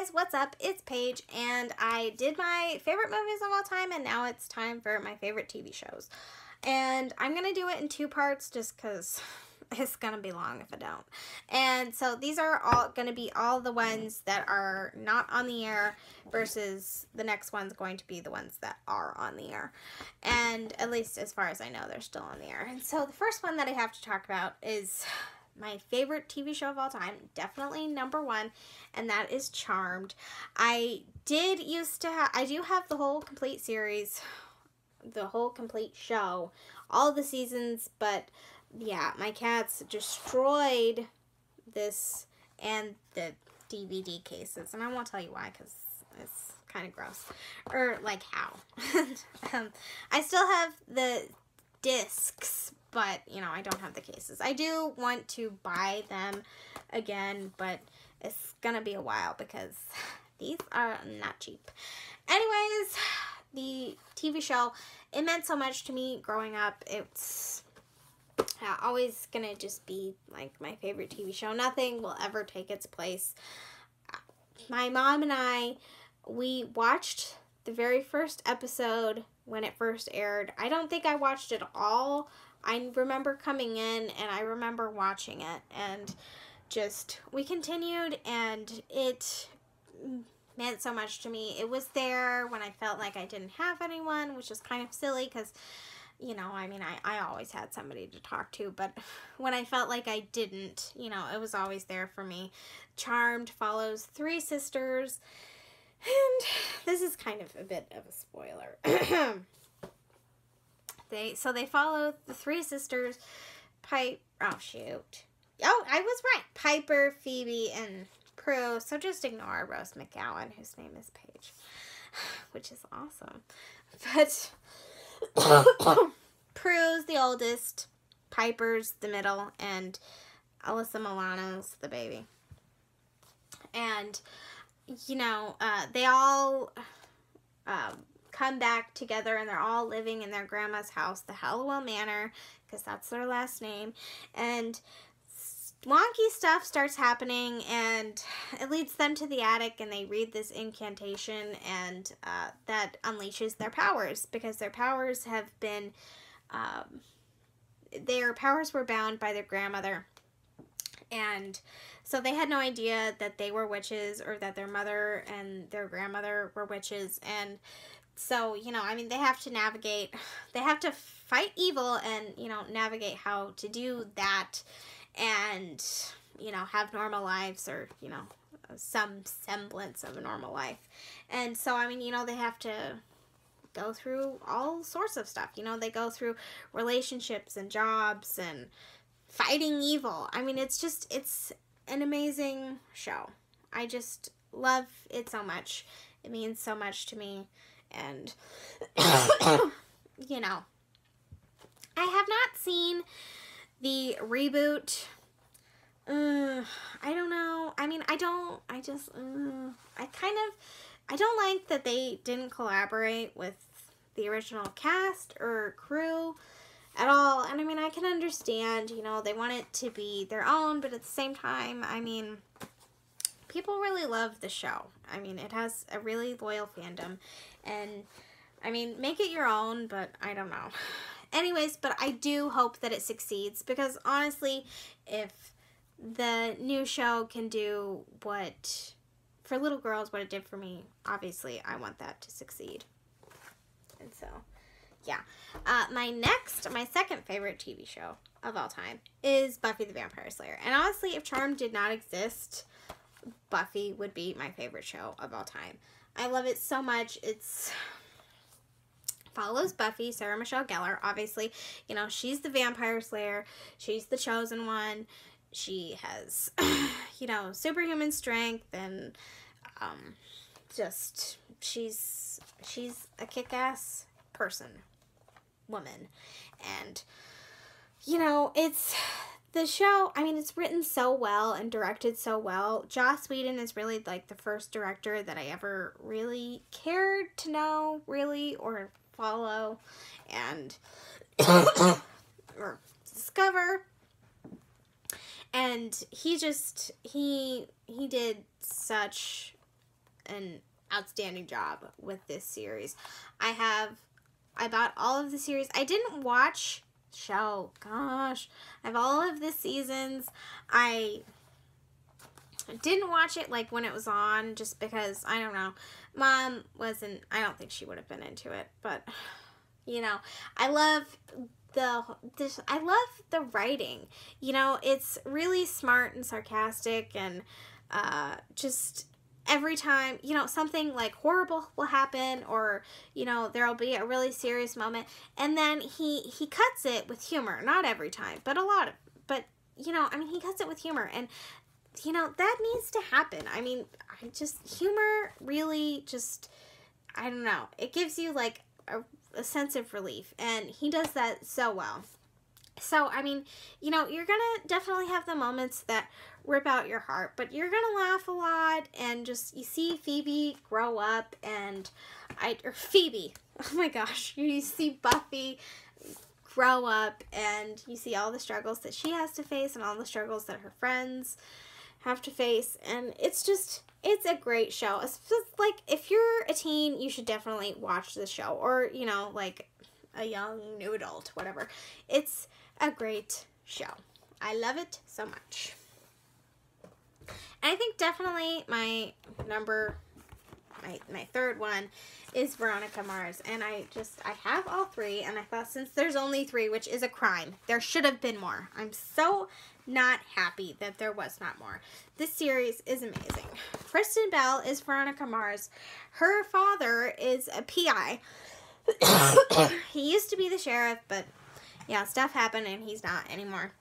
guys, what's up? It's Paige, and I did my favorite movies of all time, and now it's time for my favorite TV shows. And I'm going to do it in 2 parts just because it's going to be long if I don't. And so these are all going to be all the ones that are not on the air versus the next one's going to be the ones that are on the air. And at least as far as I know, they're still on the air. And so the first one that I have to talk about is my favorite TV show of all time, definitely #1, and that is Charmed. I do have the whole complete series, the whole complete show, all the seasons, but yeah, my cats destroyed this and the DVD cases, and I won't tell you why, because it's kind of gross, or like how. I still have the discs, but, you know, I don't have the cases. I do want to buy them again, but it's gonna be a while because these are not cheap. Anyways, the TV show, it meant so much to me growing up. It's always gonna just be like my favorite TV show. Nothing will ever take its place. My mom and I, we watched the very first episode when it first aired. I don't think I watched it all. I remember coming in and I remember watching it, and just, we continued, and it meant so much to me. It was there when I felt like I didn't have anyone, which is kind of silly because, you know, I mean, I always had somebody to talk to, but when I felt like I didn't, you know, it was always there for me. Charmed follows 3 sisters, and this is kind of a bit of a spoiler. They follow the 3 sisters, I was right, Piper, Phoebe, and Prue, so just ignore Rose McGowan, whose name is Paige, which is awesome. But Prue's the oldest, Piper's the middle, and Alyssa Milano's the baby. And, you know, they all come back together, and they're all living in their grandma's house, the Hallowell Manor, because that's their last name. And wonky stuff starts happening, and it leads them to the attic, and they read this incantation, and that unleashes their powers, because their powers have been, their powers were bound by their grandmother. And so they had no idea that they were witches, or that their mother and their grandmother were witches. And so, you know, I mean, they have to fight evil and, you know, navigate how to do that and, you know, have normal lives, or, you know, some semblance of a normal life. And so, I mean, you know, they have to go through all sorts of stuff. You know, they go through relationships and jobs and fighting evil. I mean, it's an amazing show. I just love it so much. It means so much to me. And, you know, I have not seen the reboot. I don't know. I mean, I don't like that they didn't collaborate with the original cast or crew at all. And I mean, I can understand, you know, they want it to be their own, but at the same time, I mean, people really love the show. I mean, it has a really loyal fandom, and I mean, make it your own, but I don't know. Anyways, but I do hope that it succeeds, because honestly, if the new show can do what, for little girls, what it did for me, obviously I want that to succeed. And so, yeah. My second favorite TV show of all time is Buffy the Vampire Slayer. And honestly, if Charmed did not exist, Buffy would be my favorite show of all time. I love it so much. It's follows Buffy, Sarah Michelle Gellar, obviously. You know, she's the vampire slayer. She's the chosen one. She has, you know, superhuman strength, and just, she's a kick-ass woman. And, you know, it's the show, I mean, it's written so well and directed so well. Joss Whedon is really, like, the first director that I ever really cared to know, really, or follow, and or discover. And he did such an outstanding job with this series. I bought all of the series. I didn't watch show. Gosh, I have all of the seasons. I didn't watch it like when it was on, just because, I don't know, Mom wasn't, I don't think she would have been into it, but you know, I love the writing. You know, it's really smart and sarcastic, and just every time, you know, something like horrible will happen, or, you know, there'll be a really serious moment, and then he cuts it with humor. Not every time, but you know, I mean, he cuts it with humor, and you know, that needs to happen. I mean, humor really just, I don't know, it gives you like a sense of relief, and he does that so well. So, I mean, you know, you're gonna definitely have the moments that rip out your heart, but you're gonna laugh a lot, and just, you see Phoebe grow up, or Phoebe, oh my gosh, you see Buffy grow up, and you see all the struggles that she has to face, and all the struggles that her friends have to face, and it's a great show. It's just like, if you're a teen, you should definitely watch this show, or, you know, like a young new adult, whatever. It's a great show. I love it so much. And I think definitely my third one is Veronica Mars, and I have all three, and I thought, since there's only three, which is a crime, there should have been more. I'm so not happy that there was not more. This series is amazing. Kristen Bell is Veronica Mars. Her father is a PI. He used to be the sheriff, but yeah, stuff happened and he's not anymore.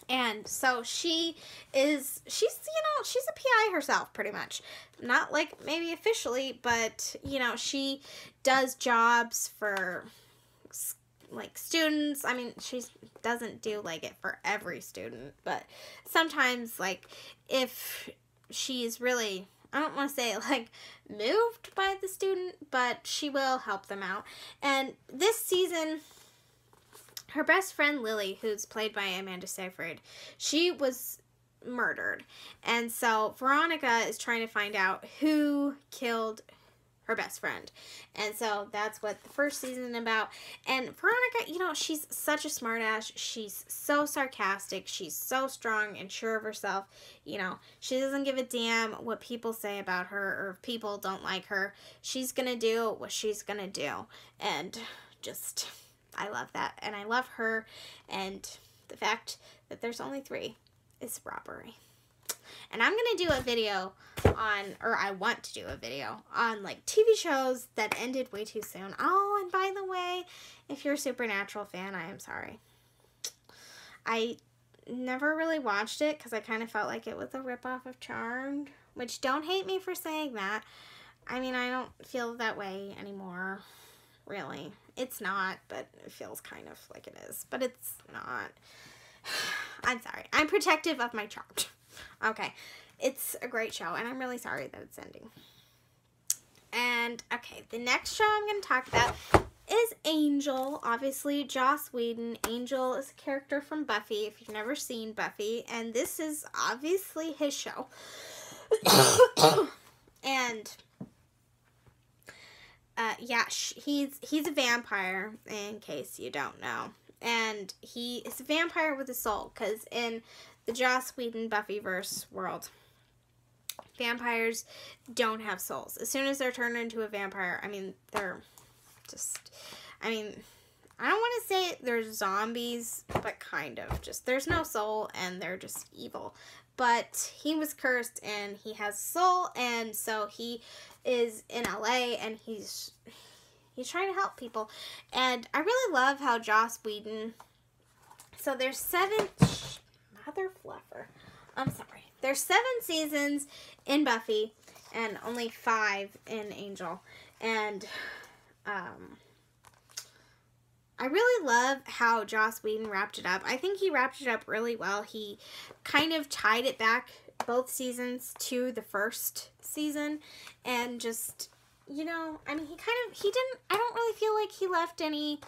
And so she's a PI herself, pretty much. Not like maybe officially, but, you know, she does jobs for like students. I mean, she doesn't do like it for every student, but sometimes, like, if she's really, I don't want to say like moved by the student, but she will help them out. And this season, her best friend Lily, who's played by Amanda Seyfried, she was murdered. And so Veronica is trying to find out who killed her best friend. And so that's what the first season is about. And Veronica, you know, she's such a smartass. She's so sarcastic. She's so strong and sure of herself. You know, she doesn't give a damn what people say about her, or if people don't like her. She's gonna do what she's gonna do. And just, I love that. And I love her. And the fact that there's only three is robbery. And I'm going to do a video on, or I want to do a video on, like, TV shows that ended way too soon. Oh, and by the way, if you're a Supernatural fan, I am sorry. I never really watched it because I kind of felt like it was a ripoff of Charmed, which, don't hate me for saying that. I mean, I don't feel that way anymore, really. It's not, but it feels kind of like it is. But it's not. I'm sorry. I'm protective of my Charmed. Okay, it's a great show, and I'm really sorry that it's ending. And, okay, the next show I'm going to talk about is Angel. Obviously, Joss Whedon. Angel is a character from Buffy, if you've never seen Buffy, and this is obviously his show. And, yeah, he's a vampire, in case you don't know. And he is a vampire with a soul, because in the Joss Whedon Buffyverse world, vampires don't have souls. As soon as they're turned into a vampire, I mean, they're just, I mean, I don't want to say they're zombies, but kind of. Just, there's no soul, and they're just evil. But he was cursed, and he has a soul, and so he is in LA, and he's trying to help people. And I really love how Joss Whedon, so there's 7, mother fluffer, I'm sorry. There's 7 seasons in Buffy, and only 5 in Angel. And, I really love how Joss Whedon wrapped it up. I think he wrapped it up really well. He kind of tied it back, both seasons, to the first season, and just, you know, I mean, I don't really feel like he left any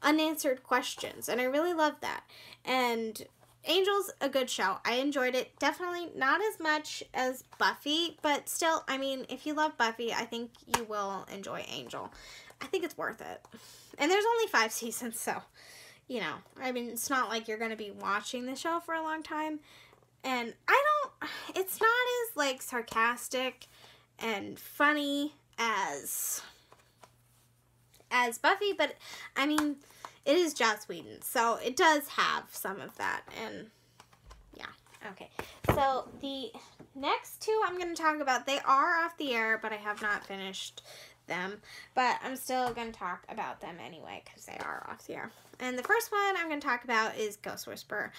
unanswered questions, and I really love that. And Angel's a good show. I enjoyed it. Definitely not as much as Buffy, but still, I mean, if you love Buffy, I think you will enjoy Angel. I think it's worth it. And there's only 5 seasons, so, you know, I mean, it's not like you're going to be watching the show for a long time. And it's not as, like, sarcastic and funny as Buffy, but, I mean, it is Joss Whedon, so it does have some of that, and yeah, okay. So the next 2 I'm going to talk about, they are off the air, but I have not finished them, but I'm still going to talk about them anyway, because they are off the air. And the first one I'm going to talk about is Ghost Whisperer.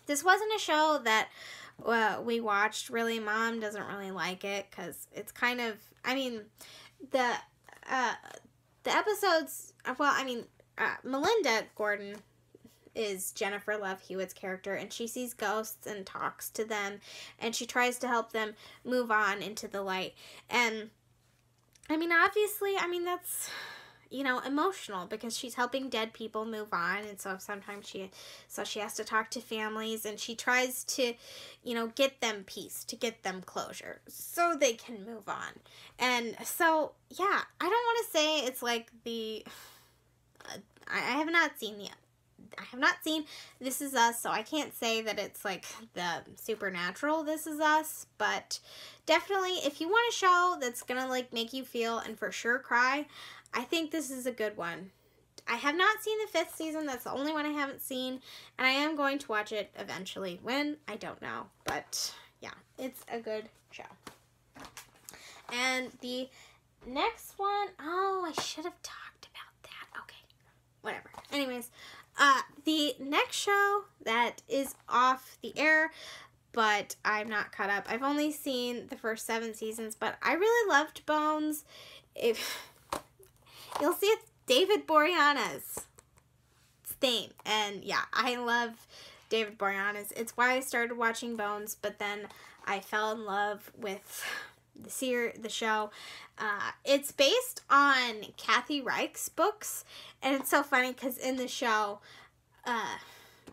This wasn't a show that we watched, really. Mom doesn't really like it, because it's kind of, I mean, the episodes, well, I mean, Melinda Gordon is Jennifer Love Hewitt's character, and she sees ghosts and talks to them, and she tries to help them move on into the light. And, I mean, obviously, I mean, that's, you know, emotional, because she's helping dead people move on, and so sometimes she has to talk to families, and she tries to, you know, get them peace, to get them closure, so they can move on. And so, yeah, I don't want to say it's like the, I have not seen This Is Us, so I can't say that it's like the supernatural This Is Us, but definitely, if you want a show that's gonna, like, make you feel and for sure cry, I think this is a good one. I have not seen the 5th season. That's the only one I haven't seen. And I am going to watch it eventually. When? I don't know. But, yeah, it's a good show. And the next one, oh, I should have talked about that. Okay, whatever. Anyways, the next show that is off the air, but I'm not caught up. I've only seen the first 7 seasons, but I really loved Bones. You'll see it's David Boreanaz's thing. And yeah, I love David Boreanaz. It's why I started watching Bones, but then I fell in love with the show. It's based on Kathy Reich's books, and it's so funny because in the show,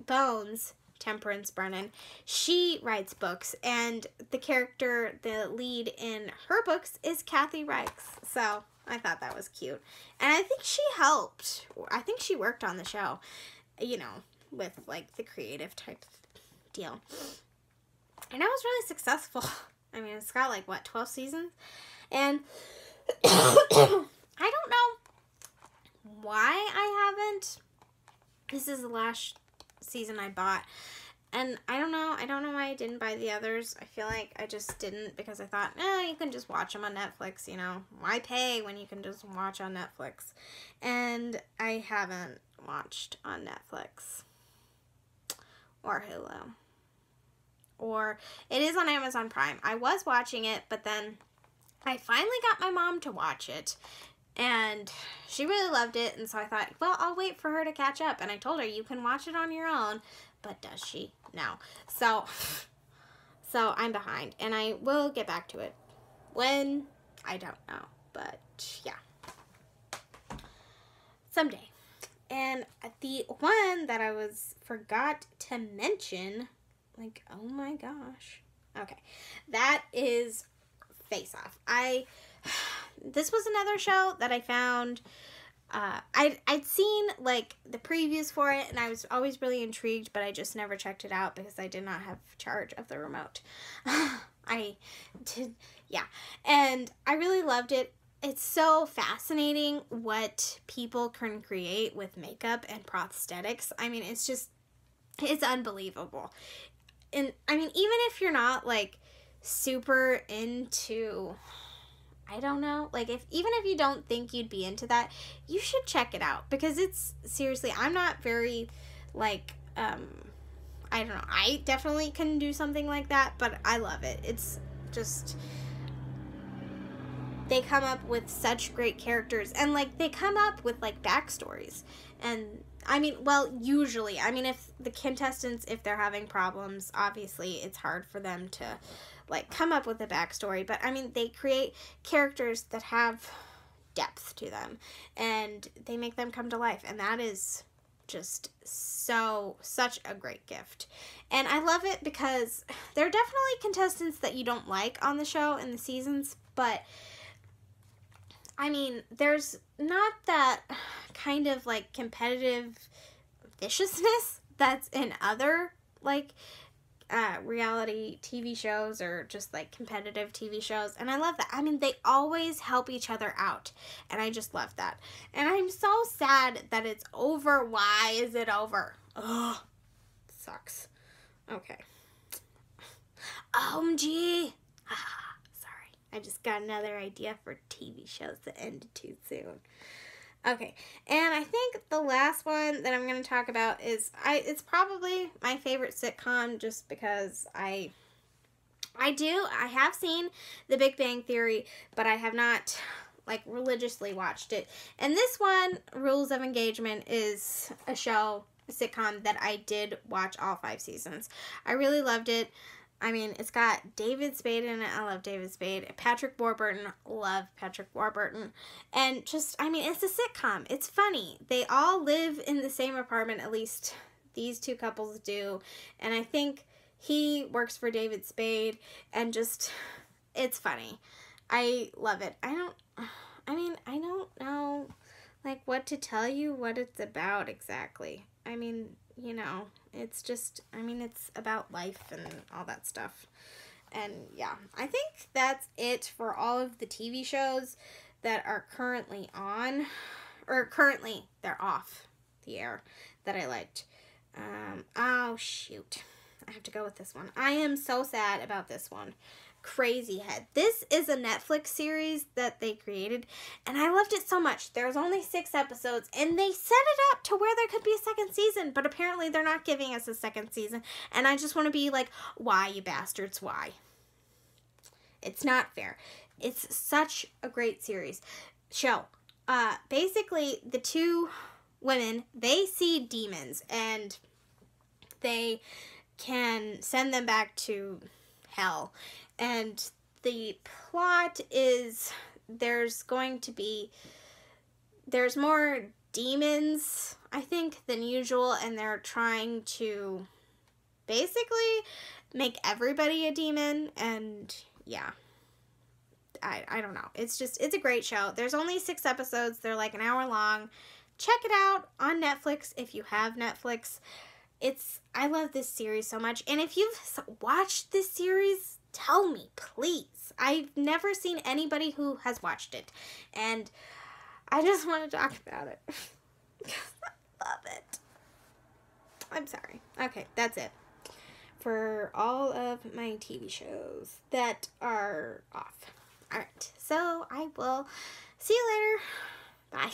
Bones, Temperance Brennan, she writes books, and the lead in her books is Kathy Reich's. So I thought that was cute. And I think she helped. I think she worked on the show, you know, with, like, the creative type deal. And it was really successful. I mean, it's got, like, what, 12 seasons? And I don't know why I haven't. This is the last season I bought. And I don't know why I didn't buy the others. I feel like I just didn't, because I thought, you can just watch them on Netflix, you know. Why pay when you can just watch on Netflix? And I haven't watched on Netflix. Or Hulu. Or, it is on Amazon Prime. I was watching it, but then I finally got my mom to watch it. And she really loved it, and so I thought, well, I'll wait for her to catch up. And I told her, you can watch it on your own. But does she? No. So I'm behind, and I will get back to it. When? I don't know. But, yeah. Someday. And the one that I forgot to mention, like, oh my gosh. Okay. That is Face Off. This was another show that I found. I'd seen, like, the previews for it, and I was always really intrigued, but I just never checked it out because I did not have charge of the remote. I did, yeah. And I really loved it. It's so fascinating what people can create with makeup and prosthetics. I mean, it's unbelievable. And, I mean, even if you're not, like, super into, I don't know, like, even if you don't think you'd be into that, you should check it out, because it's, seriously, I'm not very, like, I don't know, I definitely can do something like that, but I love it. It's just, they come up with such great characters, and, like, they come up with, like, backstories, and, I mean, well, usually, I mean, if the contestants, if they're having problems, obviously, it's hard for them to, like, come up with a backstory, but, I mean, they create characters that have depth to them, and they make them come to life, and that is just such a great gift. And I love it because there are definitely contestants that you don't like on the show in the seasons, but I mean, there's not that kind of like competitive viciousness that's in other like reality TV shows or just like competitive TV shows, and I love that. I mean, they always help each other out, and I just love that. And I'm so sad that it's over. Why is it over? Ugh, sucks. Okay. OMG. Sorry, I just got another idea for TV shows that ended too soon. Okay, and I think the last one that I'm going to talk about is, it's probably my favorite sitcom just because I have seen The Big Bang Theory, but I have not, like, religiously watched it. And this one, Rules of Engagement, is a sitcom that I did watch all 5 seasons. I really loved it. I mean, it's got David Spade in it. I love David Spade. Patrick Warburton. Love Patrick Warburton. And just, I mean, it's a sitcom. It's funny. They all live in the same apartment. At least these 2 couples do. And I think he works for David Spade. And just, it's funny. I love it. I don't know, like, what to tell you what it's about exactly. I mean, you know, it's just, I mean, it's about life and all that stuff. And yeah, I think that's it for all of the TV shows that are currently on, or currently they're off the air, that I liked. Oh shoot, I have to go with this one. I am so sad about this one. Crazy Head. This is a Netflix series that they created, and I loved it so much. There's only 6 episodes, and they set it up to where there could be a second season, but apparently they're not giving us a second season, and I just want to be like, why, you bastards, why? It's not fair. It's such a great show. Basically, the 2 women, they see demons, and they can send them back to hell. And the plot is there's more demons, I think, than usual, and they're trying to basically make everybody a demon, and yeah. I don't know. It's a great show. There's only 6 episodes. They're like an hour long. Check it out on Netflix if you have Netflix. I love this series so much. And if you've watched this series, tell me, please. I've never seen anybody who has watched it. And I just want to talk about it. Because I love it. I'm sorry. Okay, that's it. For all of my TV shows that are off. Alright, so I will see you later. Bye.